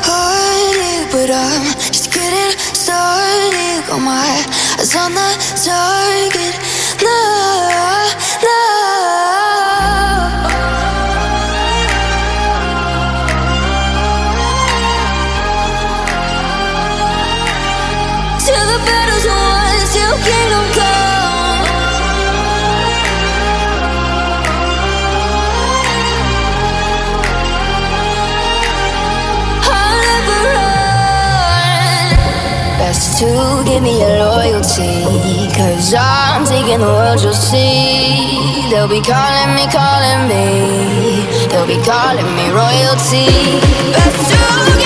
heartache, but I'm just getting started. Got my eyes on the target. No, no. Till the battle's won, till kingdom come. I'll never run. Best to give me your loyalty, 'cause I'm taking the world, you'll see. They'll be calling me, calling me. They'll be calling me royalty. Best to